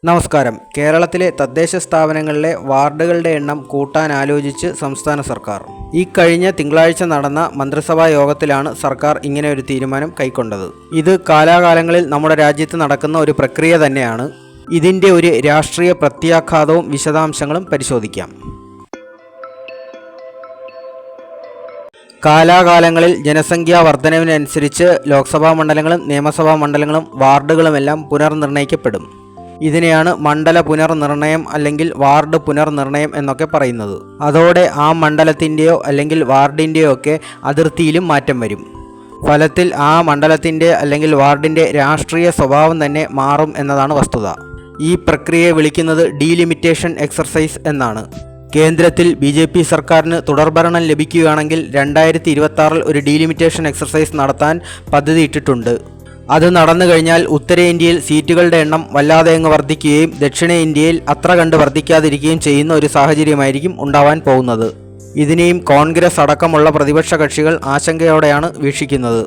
നമസ്കാരം. കേരളത്തിലെ തദ്ദേശ സ്ഥാപനങ്ങളിലെ വാർഡുകളുടെ എണ്ണം കൂട്ടാൻ ആലോചിച്ച് സംസ്ഥാന സർക്കാർ. ഈ കഴിഞ്ഞ തിങ്കളാഴ്ച നടന്ന മന്ത്രിസഭാ യോഗത്തിലാണ് സർക്കാർ ഇങ്ങനെ ഒരു തീരുമാനം കൈക്കൊണ്ടത്. ഇത് കാലാകാലങ്ങളിൽ നമ്മുടെ രാജ്യത്ത് നടക്കുന്ന ഒരു പ്രക്രിയ തന്നെയാണ്. ഇതിൻ്റെ ഒരു രാഷ്ട്രീയ പ്രത്യാഘാതവും വിശദാംശങ്ങളും പരിശോധിക്കാം. കാലാകാലങ്ങളിൽ ജനസംഖ്യാ വർധനവിനനുസരിച്ച് ലോക്സഭാ മണ്ഡലങ്ങളും നിയമസഭാ മണ്ഡലങ്ങളും വാർഡുകളുമെല്ലാം പുനർനിർണയിക്കപ്പെടും. ഇതിനെയാണ് മണ്ഡല പുനർനിർണയം അല്ലെങ്കിൽ വാർഡ് പുനർനിർണയം എന്നൊക്കെ പറയുന്നത്. അതോടെ ആ മണ്ഡലത്തിൻ്റെയോ അല്ലെങ്കിൽ വാർഡിൻ്റെയോ ഒക്കെ അതിർത്തിയിലും മാറ്റം വരും. ഫലത്തിൽ ആ മണ്ഡലത്തിൻ്റെ അല്ലെങ്കിൽ വാർഡിൻ്റെ രാഷ്ട്രീയ സ്വഭാവം തന്നെ മാറും എന്നതാണ് വസ്തുത. ഈ പ്രക്രിയയെ വിളിക്കുന്നത് ഡീലിമിറ്റേഷൻ എക്സർസൈസ് എന്നാണ്. കേന്ദ്രത്തിൽ BJP സർക്കാരിന് തുടർഭരണം ലഭിക്കുകയാണെങ്കിൽ 2026 ഒരു ഡീലിമിറ്റേഷൻ എക്സർസൈസ് നടത്താൻ പദ്ധതിയിട്ടിട്ടുണ്ട്. അത് നടന്നു കഴിഞ്ഞാൽ ഉത്തരേന്ത്യയിൽ സീറ്റുകളുടെ എണ്ണം വല്ലാതെ അങ്ങ് വർദ്ധിക്കുകയും ദക്ഷിണേന്ത്യയിൽ അത്ര കണ്ട് വർദ്ധിക്കാതിരിക്കുകയും ചെയ്യുന്ന ഒരു സാഹചര്യമായിരിക്കും ഉണ്ടാവാൻ പോകുന്നത്. ഇതിനെയും കോൺഗ്രസ് അടക്കമുള്ള പ്രതിപക്ഷ കക്ഷികൾ ആശങ്കയോടെയാണ് വീക്ഷിക്കുന്നത്.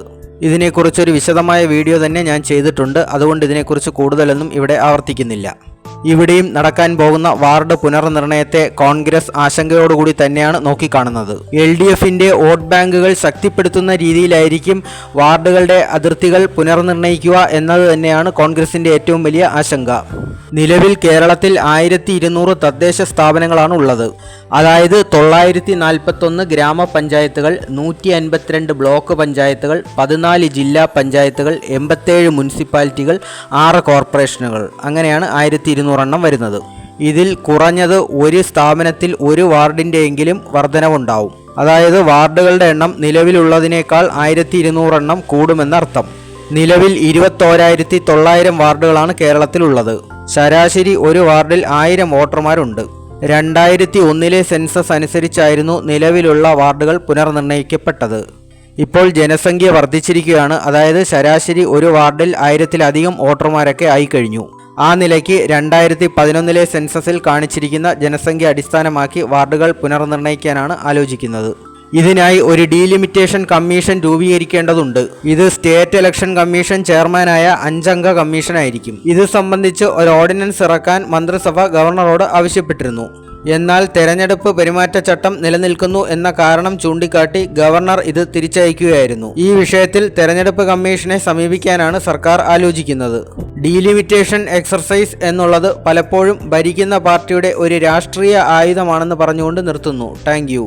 ഇതിനെക്കുറിച്ചൊരു വിശദമായ വീഡിയോ തന്നെ ഞാൻ ചെയ്തിട്ടുണ്ട്. അതുകൊണ്ട് ഇതിനെക്കുറിച്ച് കൂടുതലൊന്നും ഇവിടെ ആവർത്തിക്കുന്നില്ല. ഇവിടെയും നടക്കാൻ പോകുന്ന വാർഡ് പുനർനിർണയത്തെ കോൺഗ്രസ് ആശങ്കയോടുകൂടി തന്നെയാണ് നോക്കിക്കാണുന്നത്. LDFന്റെ വോട്ട് ബാങ്കുകൾ ശക്തിപ്പെടുത്തുന്ന രീതിയിലായിരിക്കും വാർഡുകളുടെ അതിർത്തികൾ പുനർനിർണയിക്കുക എന്നത് തന്നെയാണ് കോൺഗ്രസിന്റെ ഏറ്റവും വലിയ ആശങ്ക. നിലവിൽ കേരളത്തിൽ 1200 തദ്ദേശ സ്ഥാപനങ്ങളാണ് ഉള്ളത്. അതായത് 941 ഗ്രാമപഞ്ചായത്തുകൾ, 152 ബ്ലോക്ക് പഞ്ചായത്തുകൾ, 14 ജില്ലാ പഞ്ചായത്തുകൾ, 87 മുനിസിപ്പാലിറ്റികൾ, 6 കോർപ്പറേഷനുകൾ. അങ്ങനെയാണ് 1200 എണ്ണം വരുന്നത്. ഇതിൽ കുറഞ്ഞത് ഒരു സ്ഥാപനത്തിൽ ഒരു വാർഡിൻ്റെയെങ്കിലും വർധനവുണ്ടാവും. അതായത് വാർഡുകളുടെ എണ്ണം നിലവിലുള്ളതിനേക്കാൾ 1200 എണ്ണം കൂടുമെന്നർത്ഥം. നിലവിൽ 21,900 വാർഡുകളാണ് കേരളത്തിലുള്ളത്. ശരാശരി ഒരു വാർഡിൽ 1000 വോട്ടർമാരുണ്ട്. 2001 സെൻസസ് അനുസരിച്ചായിരുന്നു നിലവിലുള്ള വാർഡുകൾ പുനർനിർണയിക്കപ്പെട്ടത്. ഇപ്പോൾ ജനസംഖ്യ വർദ്ധിച്ചിരിക്കുകയാണ്. അതായത് ശരാശരി ഒരു വാർഡിൽ 1000-ലധികം വോട്ടർമാരൊക്കെ ആയിക്കഴിഞ്ഞു. ആ നിലയ്ക്ക് 2011 സെൻസസിൽ കാണിച്ചിരിക്കുന്ന ജനസംഖ്യ അടിസ്ഥാനമാക്കി വാർഡുകൾ പുനർനിർണയിക്കാനാണ് ആലോചിക്കുന്നത്. ഇതിനായി ഒരു ഡീലിമിറ്റേഷൻ കമ്മീഷൻ രൂപീകരിക്കേണ്ടതുണ്ട്. ഇത് സ്റ്റേറ്റ് ഇലക്ഷൻ കമ്മീഷൻ ചെയർമാനായ 5 അംഗ കമ്മീഷനായിരിക്കും. ഇത് സംബന്ധിച്ച് ഒരു ഓർഡിനൻസ് ഇറക്കാൻ മന്ത്രിസഭ ഗവർണറോട് ആവശ്യപ്പെട്ടിരുന്നു. എന്നാൽ തെരഞ്ഞെടുപ്പ് പെരുമാറ്റച്ചട്ടം നിലനിൽക്കുന്നു എന്ന കാരണം ചൂണ്ടിക്കാട്ടി ഗവർണർ ഇത് തിരിച്ചയക്കുകയായിരുന്നു. ഈ വിഷയത്തിൽ തെരഞ്ഞെടുപ്പ് കമ്മീഷനെ സമീപിക്കാനാണ് സർക്കാർ ആലോചിക്കുന്നത്. ഡീലിമിറ്റേഷൻ എക്സർസൈസ് എന്നുള്ളത് പലപ്പോഴും ഭരിക്കുന്ന പാർട്ടിയുടെ ഒരു രാഷ്ട്രീയ ആയുധമാണെന്ന് പറഞ്ഞുകൊണ്ട് നിർത്തുന്നു. Thank you.